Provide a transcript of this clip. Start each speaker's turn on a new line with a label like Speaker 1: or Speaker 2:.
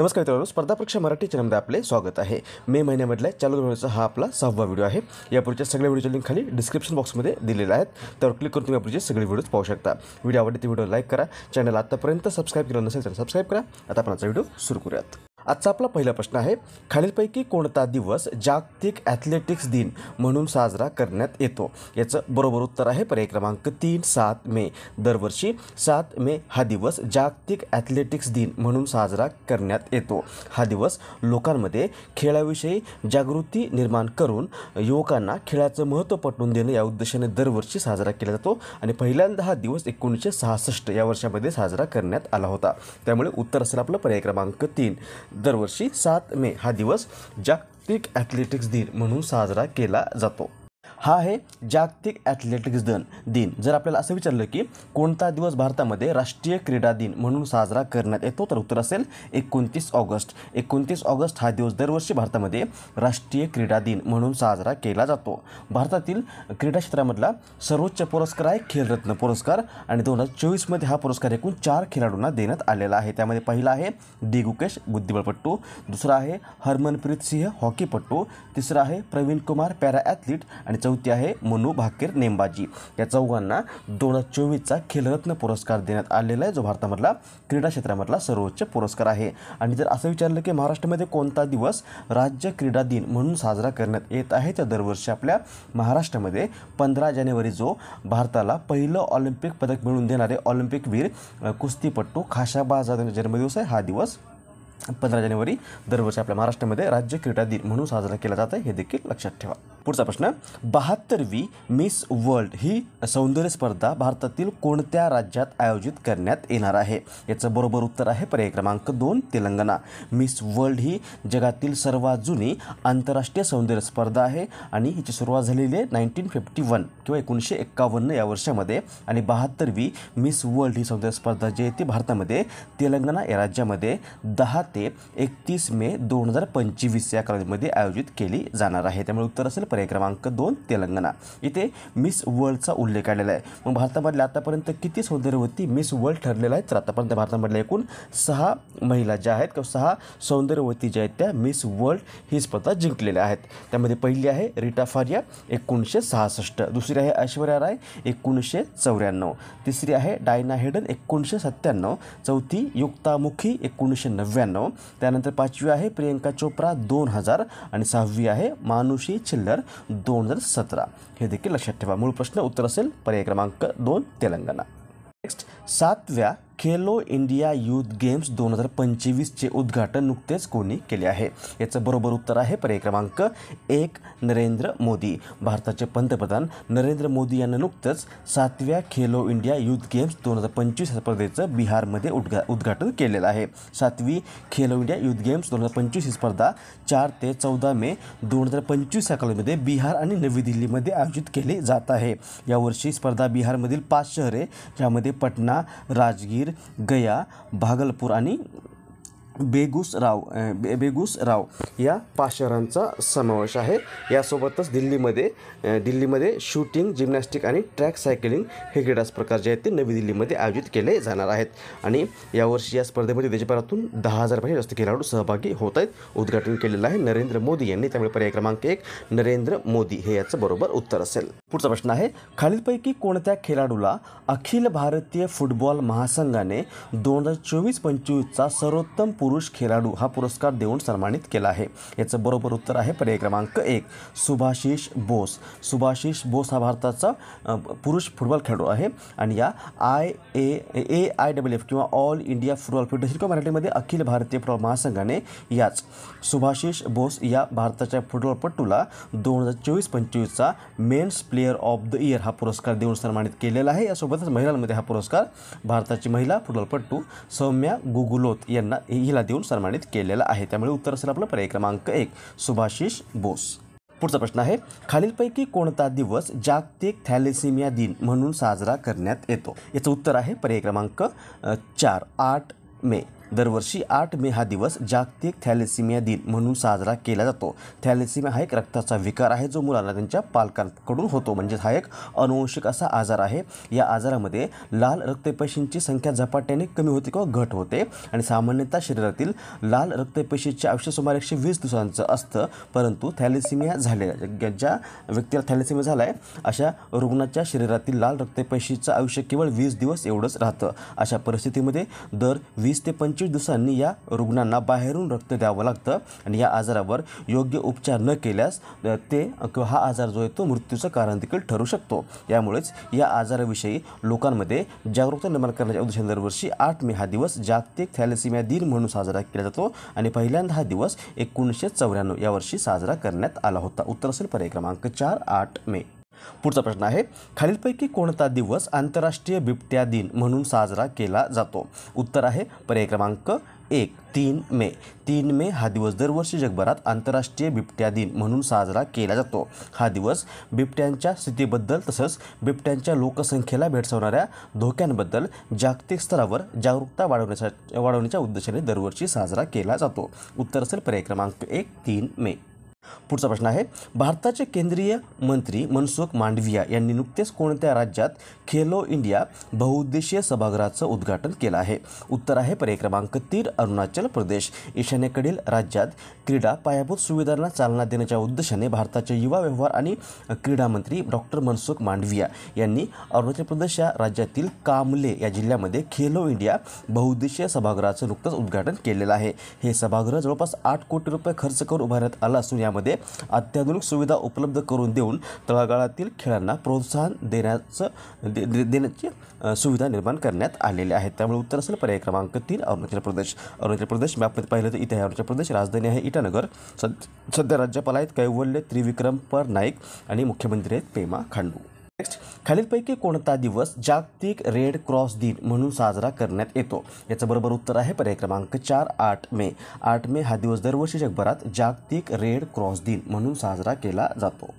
Speaker 1: नमस्कार मित्रांनो, स्पर्धा परीक्षा मराठी चॅनलमध्ये आपले स्वागत आहे। मे महिन्यामधल्या चालू महिन्याचा हा आपला 6वा व्हिडिओ आहे। यापूर्वीच्या सगळ्या व्हिडिओचे लिंक खाली डिस्क्रिप्शन बॉक्समध्ये दिलेले आहेत, त्यावर क्लिक करून तुम्ही यापूर्वीचे सगळे व्हिडिओज पाहू शकता। व्हिडिओ आवडले तर व्हिडिओ लाईक करा, चॅनल आतापर्यंत सबस्क्राईब केलं नसेल तर सबस्क्राईब करा। आता आपण आजचा व्हिडिओ सुरू करूयात। आजचा आपला पहिला प्रश्न आहे, खालीलपैकी कोणता दिवस जागतिक ॲथलेटिक्स दिन म्हणून साजरा करण्यात येतो? याचं बरोबर उत्तर आहे पर्याय क्रमांक 3 7 मे। दरवर्षी 7 मे हा दिवस जागतिक ॲथलेटिक्स दिन म्हणून साजरा करण्यात येतो। हा दिवस लोकांमध्ये खेळाविषयी जागृती निर्माण करून युवकांना खेळाचं महत्त्व पटवून देणं या उद्देशाने दरवर्षी साजरा केला जातो आणि पहिल्यांदा हा दिवस 1966 या वर्षामध्ये साजरा करण्यात आला होता। त्यामुळे उत्तर असेल आपलं पर्याय क्रमांक 3। दरवर्षी 7 मे हा दिवस जागतिक ॲथलेटिक्स दिन म्हणून साजरा केला जातो। हा आहे जागतिक ॲथलेटिक्स दिन। जर आपल्याला असं विचारलं की कोणता दिवस भारतामध्ये राष्ट्रीय क्रीडा दिन म्हणून साजरा करण्यात येतो, तर उत्तर असेल 29 ऑगस्ट। 29 ऑगस्ट हा दिवस दरवर्षी भारतामध्ये राष्ट्रीय क्रीडा दिन म्हणून साजरा केला जातो। भारतातील क्रीडा क्षेत्रामधला सर्वोच्च पुरस्कार आहे खेलरत्न पुरस्कार आणि 2024 हा पुरस्कार एकूण 4 खेळाडूंना देण्यात आलेला आहे। त्यामध्ये पहिला आहे डी गुकेश बुद्धिबळपट्टू, दुसरा आहे हरमनप्रीत सिंह हॉकीपट्टू, तिसरा आहे प्रवीण कुमार पॅरा ॲथलीट आणि चौथी आहे मनू भाकेर नेमबाजी। या चौघांना 2024चा खेलरत्न पुरस्कार देण्यात आलेला आहे, जो भारतामधला क्रीडा क्षेत्रामधला सर्वोच्च पुरस्कार आहे। आणि जर असं विचारलं की महाराष्ट्रामध्ये कोणता दिवस राज्य क्रीडा दिन म्हणून साजरा करण्यात येत आहे, तर दरवर्षी आपल्या महाराष्ट्रामध्ये 15 जानेवारी जो भारताला पहिलं ऑलिम्पिक पदक मिळवून देणारे ऑलिम्पिकवीर कुस्तीपट्टू खाशाबा आझादचा जन्मदिवस आहे। हा दिवस 15 जानेवारी दरवर्षी आपल्या महाराष्ट्रामध्ये राज्य क्रीडा दिन म्हणून साजरा केला जात आहे, हे देखील लक्षात ठेवा। पुढचा प्रश्न, 72वी मिस वर्ल्ड ही सौंदर्य स्पर्धा भारतातील कोणत्या राज्यात आयोजित करण्यात येणार आहे? याचं बरोबर उत्तर आहे पर्याय क्रमांक 2 तेलंगणा। मिस वर्ल्ड ही जगातील सर्वात जुनी आंतरराष्ट्रीय सौंदर्य स्पर्धा आहे आणि हिची सुरुवात झालेली आहे 1951 किंवा 1951 या वर्षामध्ये आणि 72वी मिस वर्ल्ड ही सौंदर्य स्पर्धा जी आहे ती भारतामध्ये तेलंगणा या राज्यामध्ये 10 ते 31 मे 2025 या कालावधीमध्ये आयोजित केली जाणार आहे। त्यामुळे उत्तर असेल पर्याय क्रमांक 2 तेलंगणा। इथे मिस वर्ल्डचा उल्लेख आलेला आहे। मग भारतामधल्या आतापर्यंत किती सौंदर्यवती मिस वर्ल्ड ठरलेल्या आहेत? तर आतापर्यंत भारतामधल्या एकूण 6 महिला ज्या आहेत किंवा 6 सौंदर्यवती ज्या आहेत त्या मिस वर्ल्ड ही स्पर्धा जिंकलेल्या आहेत। त्यामध्ये पहिली आहे रीटा फारिया 1966, दुसरी आहे ऐश्वर्या राय 1994, तिसरी आहे डायना हेडन 1997, चौथी युक्ता मुखी 1999, त्यानंतर 5वी आहे प्रियंका चोप्रा 2000 आणि 6वी आहे मानुषी छिल्लर 2017। हे देखील लक्षात ठेवा। मूळ प्रश्न उत्तर असेल पर्याय क्रमांक 2 तेलंगणा। नेक्स्ट, 7व्या खेलो इंडिया यूथ गेम्स 2025चे उद्घाटन नुकतेच कोणी केले आहे? याचं बरोबर उत्तर आहे पर्याय क्रमांक 1 नरेंद्र मोदी। भारताचे पंतप्रधान नरेंद्र मोदी यांनी नुकतंच 7व्या खेलो इंडिया यूथ गेम्स 2025 स्पर्धेचं बिहारमध्ये उद्घाटन केलेलं आहे। 7वी खेलो इंडिया यूथ गेम्स 2025 ही स्पर्धा 4 ते 14 मे 2025 या कालावधीमध्ये बिहार आणि नवी दिल्लीमध्ये आयोजित केली जात आहे। यावर्षी स्पर्धा बिहारमधील 5 शहरे ज्यामध्ये पटना, राजगीर, गया, भागलपूर आणि बेगूसराव या 5 शहरांचा समावेश आहे। यासोबतच दिल्लीमध्ये शूटिंग, जिम्नॅस्टिक आणि ट्रॅक सायकलिंग हे क्रीडा प्रकार जे आहेत ते नवी दिल्लीमध्ये आयोजित केले जाणार आहेत आणि यावर्षी या स्पर्धेमध्ये देशभरातून 10,000पेक्षा जास्त खेळाडू सहभागी होत आहेत। उद्घाटन केलेलं आहे नरेंद्र मोदी यांनी, त्यामुळे पर्याय क्रमांक 1 नरेंद्र मोदी हे याचं बरोबर उत्तर असेल। पुढचा प्रश्न आहे, खालीलपैकी कोणत्या खेळाडूला अखिल भारतीय फुटबॉल महासंघाने 2024-25चा सर्वोत्तम पुरुष खेळाडू हा पुरस्कार देऊन सन्मानित केला आहे? याचं बरोबर उत्तर आहे पर्याय क्रमांक 1 सुभाशिष बोस। सुभाशिष बोस हा भारताचा पुरुष फुटबॉल खेळाडू आहे आणि या AIFF किंवा ऑल इंडिया फुटबॉल फेडरेशन किंवा मराठीमध्ये अखिल भारतीय फुटबॉल महासंघाने याच सुभाशिष बोस या भारताच्या फुटबॉलपटूला 2024-25चा men's player of the year हा पुरस्कार देऊन सन्मानित केलेला आहे। यासोबतच महिलांमध्ये हा पुरस्कार भारताची महिला फुटबॉलपटू सौम्या गुगुलोत यांना हिला देऊन सन्मानित केलेला आहे। त्यामुळे उत्तर असेल आपलं पर्याय क्रमांक 1 सुभाशिष बोस। पुढचा प्रश्न आहे, खालीलपैकी कोणता दिवस जागतिक थॅलेसेमिया दिन म्हणून साजरा करण्यात येतो? याचं उत्तर आहे पर्याय क्रमांक 4 8 मे। दरवर्षी 8 मे हा दिवस जागतिक थॅलेसिमिया दिन म्हणून साजरा केला जातो। थॅलेसिमिया हा एक रक्ताचा विकार आहे जो मुलांना त्यांच्या पालकांकडून होतो, म्हणजे हा एक अनुवंशिक असा आजार आहे। या आजारामध्ये लाल रक्तपेशींची संख्या झपाट्याने कमी होते किंवा घट होते आणि सामान्यतः शरीरातील लाल रक्तपेशीचे आयुष्य सुमारे 120 दिवसांचं असतं, परंतु थॅलेसिमिया झालेल्या ज्या व्यक्तीला थॅलेसिमिया झाला आहे अशा रुग्णाच्या शरीरातील लाल रक्तपेशीचं आयुष्य केवळ 20 दिवस एवढंच राहतं। अशा परिस्थितीमध्ये दर 20 ते 25 दिवसांनी या रुग्णांना बाहेरून रक्त द्यावं लागतं आणि या आजारावर योग्य उपचार न केल्यास हा आजार जो आहे तो मृत्यूचं कारण देखील ठरू शकतो। यामुळेच या आजाराविषयी लोकांमध्ये जागरूकता निर्माण करण्याच्या उद्देशाने दरवर्षी 8 मे हा दिवस जागतिक थॅलेसिमिया दिन म्हणून साजरा केला जातो आणि पहिल्यांदा हा दिवस 1994 या वर्षी साजरा करण्यात आला होता। उत्तर असेल पर्याय क्रमांक 4, 8 मे। पुढचा प्रश्न आहे, खालीलपैकी कोणता दिवस आंतरराष्ट्रीय बिबट्या दिन म्हणून साजरा केला जातो? उत्तर आहे पर्याय क्रमांक 1, 3 मे। 3 मे हा दिवस दरवर्षी जगभरात आंतरराष्ट्रीय बिबट्या दिन म्हणून साजरा केला जातो। हा दिवस बिबट्यांच्या स्थितीबद्दल तसंच बिबट्यांच्या लोकसंख्येला भेडसावणाऱ्या धोक्यांबद्दल जागतिक स्तरावर जागरूकता वाढवण्याच्या उद्देशाने दरवर्षी साजरा केला जातो। उत्तर असेल पर्याय क्रमांक 1, 3 मे। पुढचा प्रश्न आहे, भारताचे केंद्रीय मंत्री मनसुख मांडविया यांनी नुकतेच कोणत्या राज्यात खेलो इंडिया बहुउद्देशीय सभागृहाचं उद्घाटन केलं आहे? उत्तर आहे पर्याय क्रमांक 3, अरुणाचल प्रदेश। ईशान्येकडील राज्यात क्रीडा पायाभूत सुविधांना चालना देण्याच्या उद्देशाने भारताचे युवा व्यवहार आणि क्रीडा मंत्री डॉक्टर मनसुख मांडविया यांनी अरुणाचल प्रदेश या राज्यातील कामले या जिल्ह्यामध्ये खेलो इंडिया बहुउद्देशीय सभागृहाचं नुकतंच उद्घाटन केलेलं आहे। हे सभागृह जवळपास 8 कोटी रुपये खर्च करून उभारण्यात आलं असून यामध्ये अत्याधुनिक सुविधा उपलब्ध करून देऊन तळागाळातील खेळांना प्रोत्साहन देण्याची सुविधा निर्माण करण्यात आलेल्या आहेत। त्यामुळे उत्तर असेल पर्याय क्रमांक 3, अरुणाचल प्रदेश। अरुणाचल प्रदेश मॅपमध्ये पाहिलं तर इथे आहे अरुणाचल प्रदेश, राजधानी आहे इटानगर, सध्या राज्यपाल आहेत कैवल्य त्रिविक्रम नाईक आणि मुख्यमंत्री आहेत पेमा खांडू। नेक्स्ट, खालीलपैकी कोणता दिवस जागतिक रेड क्रॉस दिन म्हणून साजरा करण्यात येतो? याचं बरोबर उत्तर आहे पर्याय क्रमांक 4, 8 मे। 8 मे हा दिवस दरवर्षी जगभरात जागतिक रेड क्रॉस दिन म्हणून साजरा केला जातो।